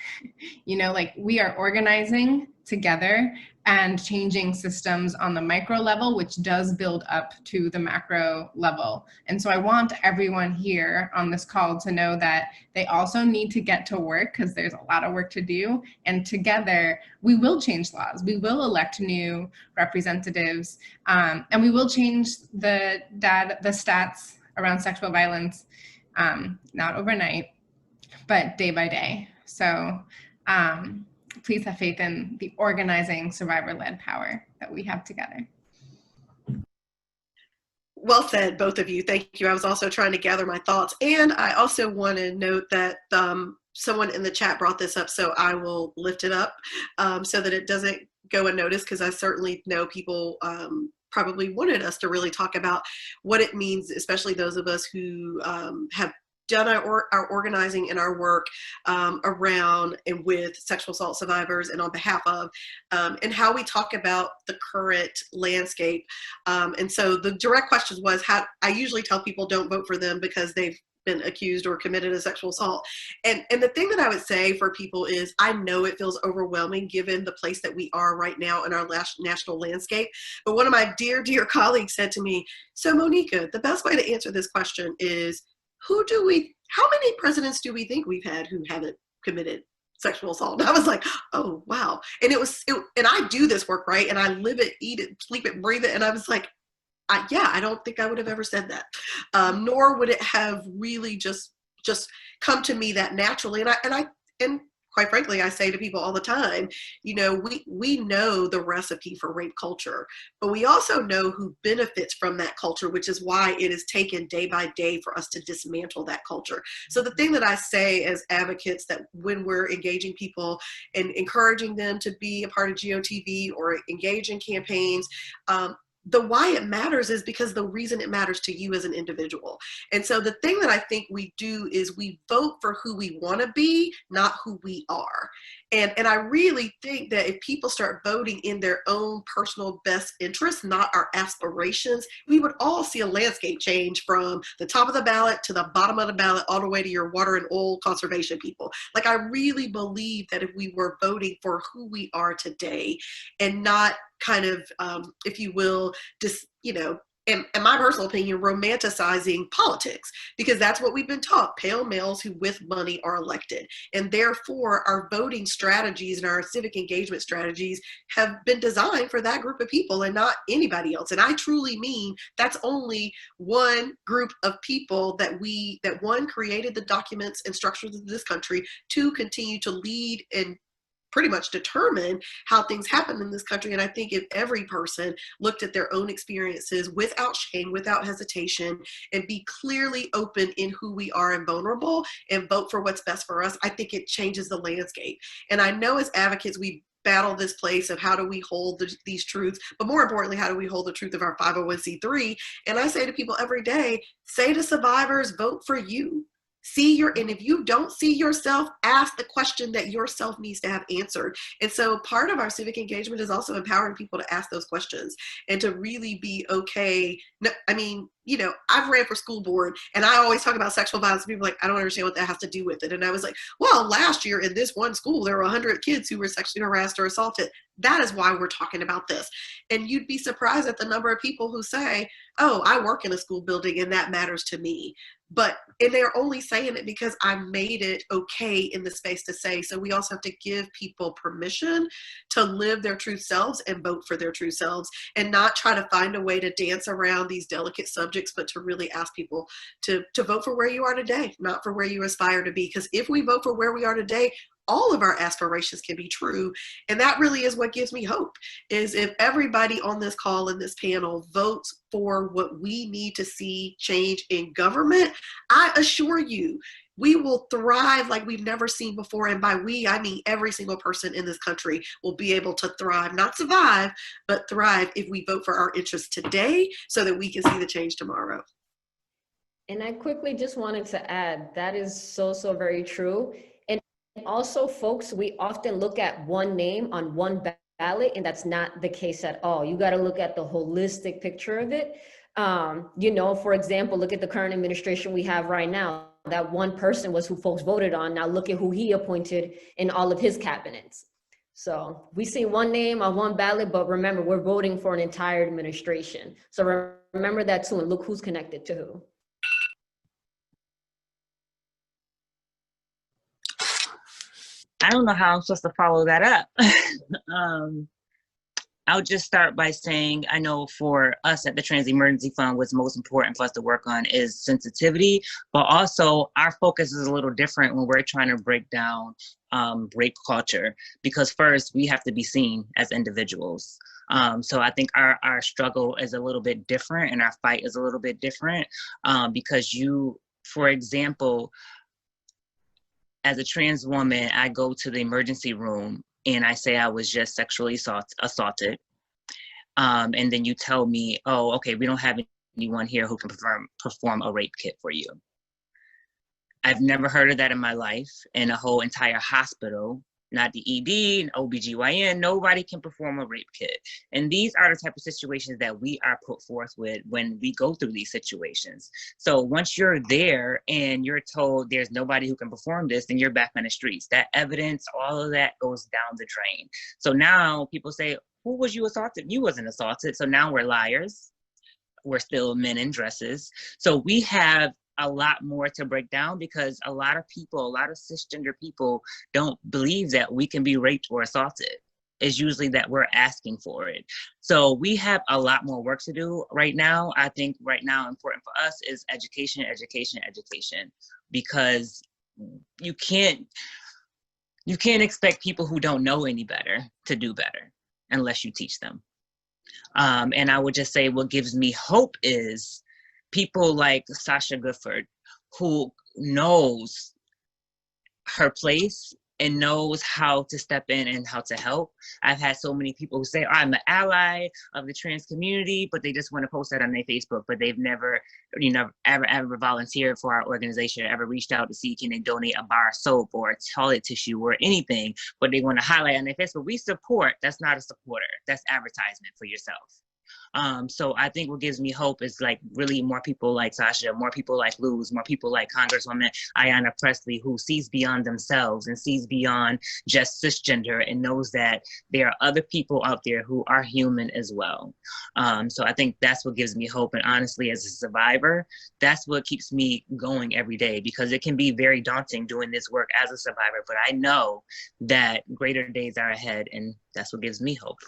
You know, like, we are organizing together and changing systems on the micro level, which does build up to the macro level. And so I want everyone here on this call to know that they also need to get to work, because there's a lot of work to do. And together, we will change laws. We will elect new representatives, and we will change the stats around sexual violence, not overnight, but day by day. So please have faith in the organizing, survivor-led power that we have together. Well said, both of you. Thank you. I was also trying to gather my thoughts. And I also want to note that someone in the chat brought this up, so I will lift it up so that it doesn't go unnoticed, because I certainly know people probably wanted us to really talk about what it means, especially those of us who have done our organizing and our work around and with sexual assault survivors and on behalf of, and how we talk about the current landscape. And so the direct question was, how I usually tell people don't vote for them because they've been accused or committed a sexual assault. And the thing that I would say for people is, I know it feels overwhelming given the place that we are right now in our national landscape. But one of my dear, dear colleagues said to me, so Monika, the best way to answer this question is, how many presidents do we think we've had who haven't committed sexual assault? And I was like, oh, wow. And and I do this work, right? And I live it, eat it, sleep it, breathe it. And I was like, I don't think I would have ever said that. Nor would it have really just come to me that naturally. And quite frankly, I say to people all the time, you know, we know the recipe for rape culture, but we also know who benefits from that culture, which is why it is taken day by day for us to dismantle that culture. So the thing that I say as advocates, that when we're engaging people and encouraging them to be a part of GOTV or engage in campaigns, the why it matters is because the reason it matters to you as an individual. And so the thing that I think we do is we vote for who we want to be, not who we are. And I really think that if people start voting in their own personal best interests, not our aspirations, we would all see a landscape change from the top of the ballot to the bottom of the ballot, all the way to your water and oil conservation people. Like, I really believe that if we were voting for who we are today and not kind of, if you will, just, you know, in my personal opinion, romanticizing politics, because that's what we've been taught. Pale males who with money are elected. And therefore, our voting strategies and our civic engagement strategies have been designed for that group of people and not anybody else. And I truly mean that's only one group of people that one, created the documents and structures of this country, two, continue to lead and pretty much determine how things happen in this country. And I think if every person looked at their own experiences without shame, without hesitation, and be clearly open in who we are and vulnerable, and vote for what's best for us, I think it changes the landscape. And I know as advocates, we battle this place of how do we hold these truths, but more importantly, how do we hold the truth of our 501c3? And I say to people every day, say to survivors, vote for you. And if you don't see yourself, ask the question that yourself needs to have answered. And so part of our civic engagement is also empowering people to ask those questions and to really be okay. No, I mean, you know, I've ran for school board and I always talk about sexual violence. People are like, I don't understand what that has to do with it. And I was like, well, last year in this one school, there were 100 kids who were sexually harassed or assaulted. That is why we're talking about this. And you'd be surprised at the number of people who say, oh, I work in a school building and that matters to me. And they're only saying it because I made it okay in the space to say. So we also have to give people permission to live their true selves and vote for their true selves, and not try to find a way to dance around these delicate subjects, but to really ask people to vote for where you are today, not for where you aspire to be. Because if we vote for where we are today, all of our aspirations can be true. And that really is what gives me hope, is if everybody on this call and this panel votes for what we need to see change in government, I assure you, we will thrive like we've never seen before. And by we, I mean every single person in this country will be able to thrive, not survive, but thrive if we vote for our interests today so that we can see the change tomorrow. And I quickly just wanted to add, that is so, so very true. And also, folks, we often look at one name on one ballot, and that's not the case at all. You got to look at the holistic picture of it. You know, for example, look at the current administration we have right now. That one person was who folks voted on. Now look at who he appointed in all of his cabinets. So we see one name on one ballot, but remember, we're voting for an entire administration. So remember that too, and look who's connected to who. I don't know how I'm supposed to follow that up. I'll just start by saying, I know for us at the Trans Emergency Fund, what's most important for us to work on is sensitivity, but also our focus is a little different when we're trying to break down rape culture, because first we have to be seen as individuals. So I think our struggle is a little bit different and our fight is a little bit different because for example, as a trans woman, I go to the emergency room and I say I was just sexually assaulted. And then you tell me, oh, okay, we don't have anyone here who can perform a rape kit for you. I've never heard of that in my life. In a whole entire hospital, not the ED, OBGYN, nobody can perform a rape kit. And these are the type of situations that we are put forth with when we go through these situations. So once you're there and you're told there's nobody who can perform this, then you're back on the streets. That evidence, all of that goes down the drain. So now people say, who was you assaulted? You wasn't assaulted. So now we're liars. We're still men in dresses. So we have a lot more to break down because a lot of cisgender people don't believe that we can be raped or assaulted. It's usually that we're asking for it. So we have a lot more work to do right now. I think right now important for us is education, because you can't expect people who don't know any better to do better unless you teach them. And I would just say what gives me hope is people like Sasha Goodfriend, who knows her place and knows how to step in and how to help. I've had so many people who say, oh, I'm an ally of the trans community, but they just want to post that on their Facebook, but they've never, ever volunteered for our organization, ever reached out to see can they donate a bar of soap or a toilet tissue or anything, but they want to highlight on their Facebook. We support, that's not a supporter, that's advertisement for yourself. So I think what gives me hope is like really more people like Sasha, more people like Luz, more people like Congresswoman Ayanna Pressley, who sees beyond themselves and sees beyond just cisgender and knows that there are other people out there who are human as well. So I think that's what gives me hope. And honestly, as a survivor, that's what keeps me going every day, because it can be very daunting doing this work as a survivor, but I know that greater days are ahead, and that's what gives me hope.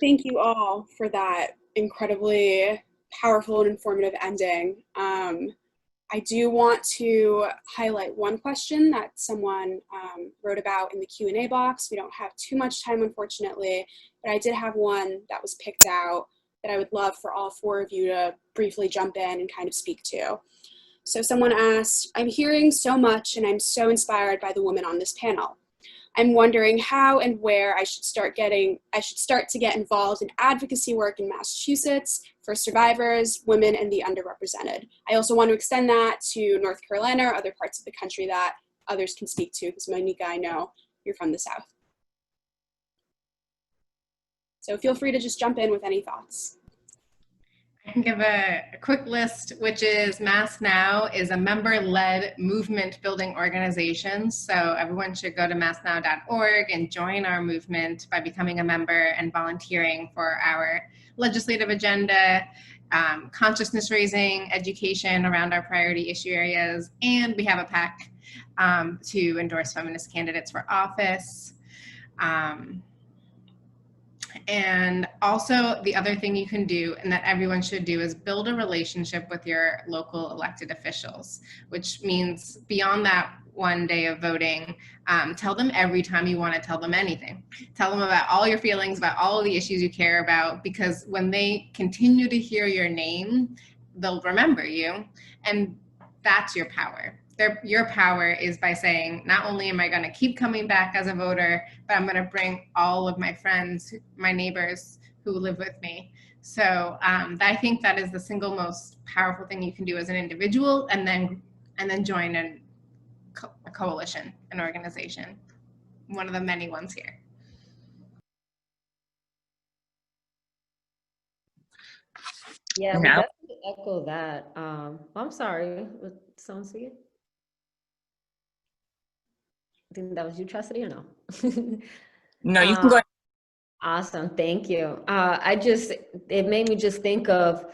Thank you all for that incredibly powerful and informative ending. I do want to highlight one question that someone wrote about in the Q&A box. We don't have too much time, unfortunately, but I did have one that was picked out that I would love for all four of you to briefly jump in and kind of speak to. So someone asked, I'm hearing so much and I'm so inspired by the women on this panel. I'm wondering how and where I should start to get involved in advocacy work in Massachusetts for survivors, women, and the underrepresented. I also want to extend that to North Carolina or other parts of the country that others can speak to, because Monika, I know you're from the South. So feel free to just jump in with any thoughts. I can give a quick list, which is Mass Now is a member-led movement building organization. So everyone should go to massnow.org and join our movement by becoming a member and volunteering for our legislative agenda, consciousness raising, education around our priority issue areas, and we have a PAC to endorse feminist candidates for office. And also the other thing you can do, and that everyone should do, is build a relationship with your local elected officials, which means beyond that one day of voting, tell them every time you want to tell them anything. Tell them about all your feelings, about all of the issues you care about, because when they continue to hear your name, they'll remember you, and that's your power. Your power is by saying, not only am I going to keep coming back as a voter, but I'm going to bring all of my friends, my neighbors who live with me. So I think that is the single most powerful thing you can do as an individual, and then join a coalition, an organization, one of the many ones here. Yeah, we definitely echo that. I'm sorry, would someone see it? think that was you, Chastity, or no? No, you can go ahead. Awesome, thank you. It made me just think of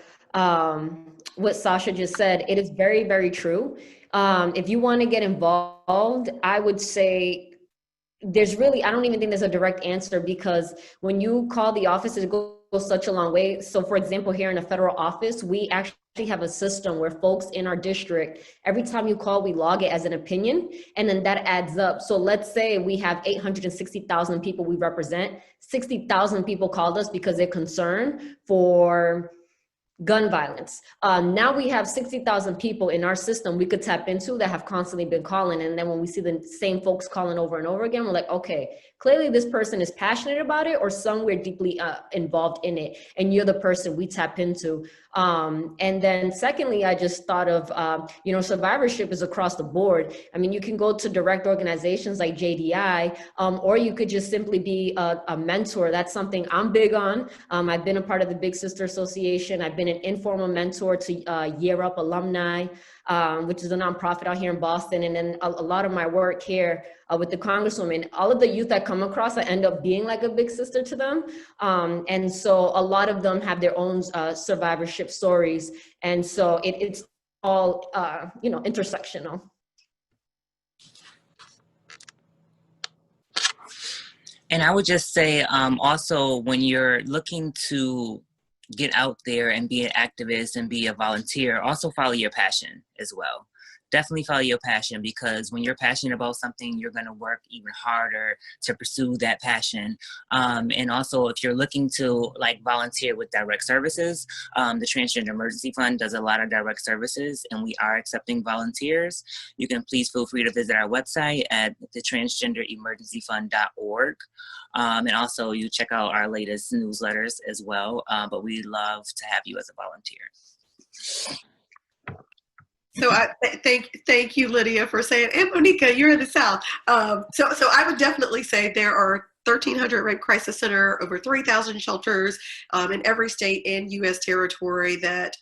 what Sasha just said. It is very, very true. If you want to get involved, I would say I don't even think there's a direct answer, because when you call the office, it goes such a long way. So for example, here in a federal office, we actually have a system where folks in our district, every time you call, we log it as an opinion, and then that adds up. So let's say we have 860,000 people we represent, 60,000 people called us because they're concerned for gun violence. Now we have 60,000 people in our system we could tap into that have constantly been calling. And then when we see the same folks calling over and over again, we're like, okay, clearly this person is passionate about it or somewhere deeply involved in it. And you're the person we tap into. And then secondly, I just thought of, survivorship is across the board. I mean, you can go to direct organizations like JDI, or you could just simply be a mentor. That's something I'm big on. I've been a part of the Big Sister Association. I've been an informal mentor to Year Up alumni, which is a nonprofit out here in Boston. And then a lot of my work here with the Congresswoman, all of the youth I come across, I end up being like a big sister to them. And so a lot of them have their own survivorship stories. And so it's all, intersectional. And I would just say also, when you're looking to get out there and be an activist and be a volunteer, also follow your passion as well. Definitely follow your passion, because when you're passionate about something, you're going to work even harder to pursue that passion. And also, if you're looking to volunteer with direct services, the Transgender Emergency Fund does a lot of direct services, and we are accepting volunteers. You can please feel free to visit our website at thetransgenderemergencyfund.org. And also you check out our latest newsletters as well, but we'd love to have you as a volunteer. So I thank you, Lydia, for saying, and Monika, you're in the South. So I would definitely say there are 1,300 rape crisis center, over 3,000 shelters in every state and U.S. territory that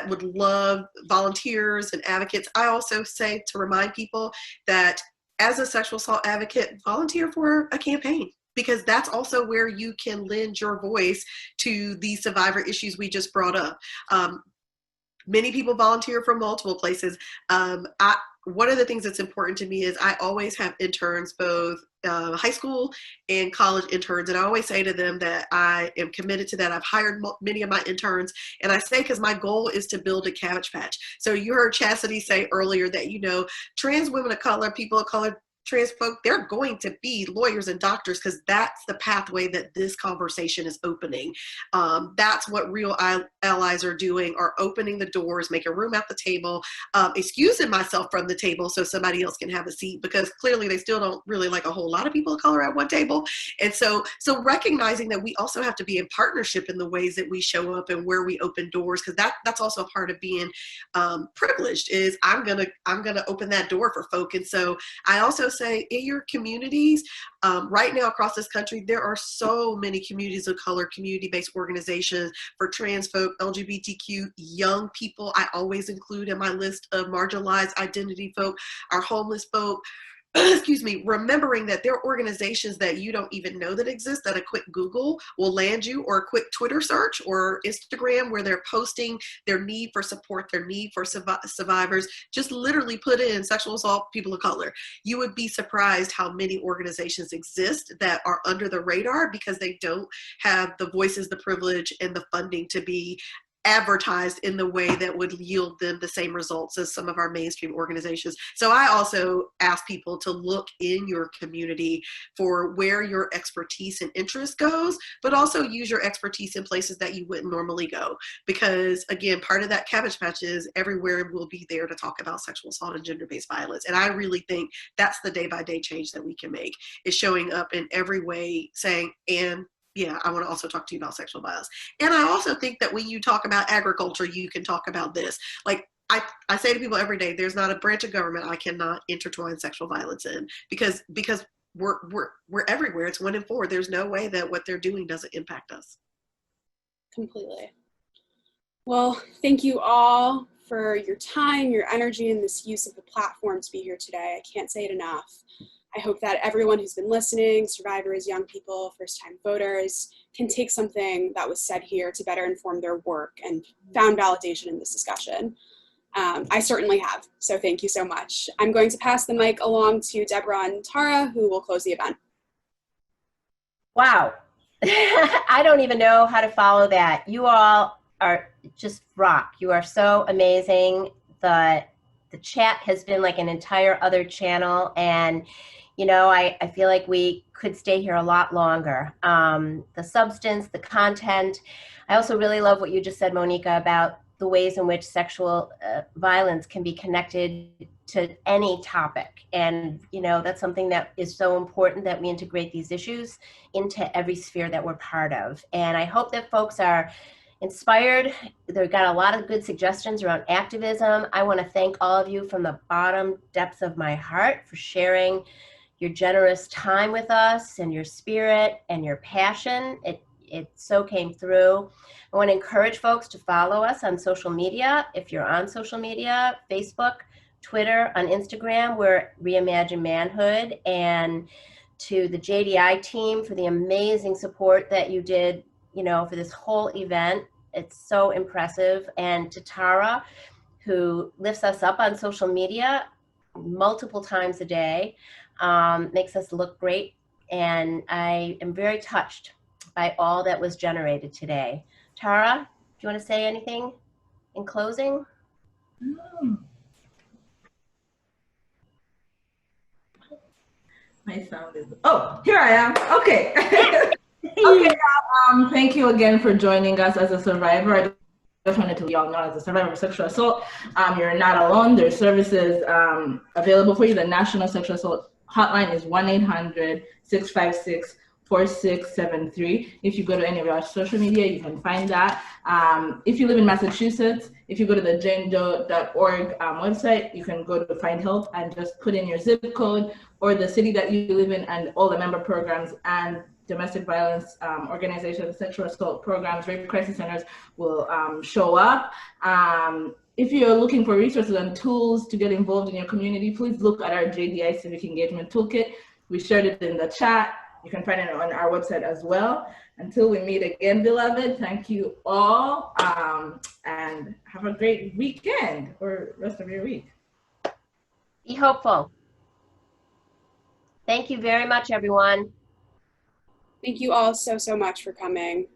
would love volunteers and advocates. I also say to remind people that as a sexual assault advocate, volunteer for a campaign, because that's also where you can lend your voice to the survivor issues we just brought up. Many people volunteer from multiple places. One of the things that's important to me is I always have interns, both high school and college interns, and I always say to them that I am committed to that. I've hired many of my interns, and I say because my goal is to build a cabbage patch. So you heard Chastity say earlier that, trans women of color, people of color, trans folk, they're going to be lawyers and doctors, because that's the pathway that this conversation is opening. That's what real allies are doing, are opening the doors, making room at the table, excusing myself from the table so somebody else can have a seat, because clearly they still don't really like a whole lot of people of color at one table. And so recognizing that we also have to be in partnership in the ways that we show up and where we open doors, because that's also a part of being privileged, is I'm gonna open that door for folk. And so I also say, in your communities, right now across this country, there are so many communities of color, community-based organizations for trans folk, LGBTQ, young people. I always include in my list of marginalized identity folk, our homeless folk, excuse me, remembering that there are organizations that you don't even know that exist, that a quick Google will land you, or a quick Twitter search or Instagram, where they're posting their need for support, their need for survivors. Just literally put in sexual assault, people of color. You would be surprised how many organizations exist that are under the radar because they don't have the voices, the privilege, and the funding to be advertised in the way that would yield them the same results as some of our mainstream organizations. So I also ask people to look in your community for where your expertise and interest goes, but also use your expertise in places that you wouldn't normally go. Because again, part of that cabbage patch is everywhere we'll be there to talk about sexual assault and gender-based violence. And I really think that's the day-by-day change that we can make, is showing up in every way, saying, and yeah, I want to also talk to you about sexual violence. And I also think that when you talk about agriculture, you can talk about this. Like I say to people every day, there's not a branch of government I cannot intertwine sexual violence in, because we're everywhere. It's 1 in 4. There's no way that what they're doing doesn't impact us. Completely. Well, thank you all for your time, your energy, and this use of the platform to be here today. I can't say it enough. I hope that everyone who's been listening, survivors, young people, first-time voters, can take something that was said here to better inform their work and found validation in this discussion. I certainly have, so thank you so much. I'm going to pass the mic along to DEBRA and Tara, who will close the event. Wow. I don't even know how to follow that. You all are just rock. You are so amazing. The chat has been like an entire other channel, and you know, I feel like we could stay here a lot longer. The substance, the content. I also really love what you just said, Monika, about the ways in which sexual violence can be connected to any topic. And, you know, that's something that is so important, that we integrate these issues into every sphere that we're part of. And I hope that folks are inspired. They've got a lot of good suggestions around activism. I want to thank all of you from the bottom depths of my heart for sharing your generous time with us and your spirit and your passion. It so came through. I want to encourage folks to follow us on social media. If you're on social media, Facebook, Twitter, on Instagram, we're Reimagine Manhood. And to the JDI team for the amazing support that you did, you know, for this whole event. It's so impressive. And to Tara, who lifts us up on social media multiple times a day, makes us look great. And I am very touched by all that was generated today. Tara, do you want to say anything in closing? My sound is, oh, here I am. Okay. Okay, thank you again for joining us as a survivor. I just wanted to let you all know, as a survivor of sexual assault, you're not alone. There's services available for you. The National Sexual Assault Hotline is 1-800-656-4673. If you go to any of our social media, you can find that. If you live in Massachusetts, if you go to the jendo.org website, you can go to find help and just put in your zip code or the city that you live in, and all the member programs and domestic violence organizations, sexual assault programs, rape crisis centers will show up. If you're looking for resources and tools to get involved in your community, please look at our JDI Civic Engagement Toolkit. We shared it in the chat. You can find it on our website as well. Until we meet again, beloved, thank you all, and have a great weekend or rest of your week. Be hopeful. Thank you very much, everyone. Thank you all so much for coming.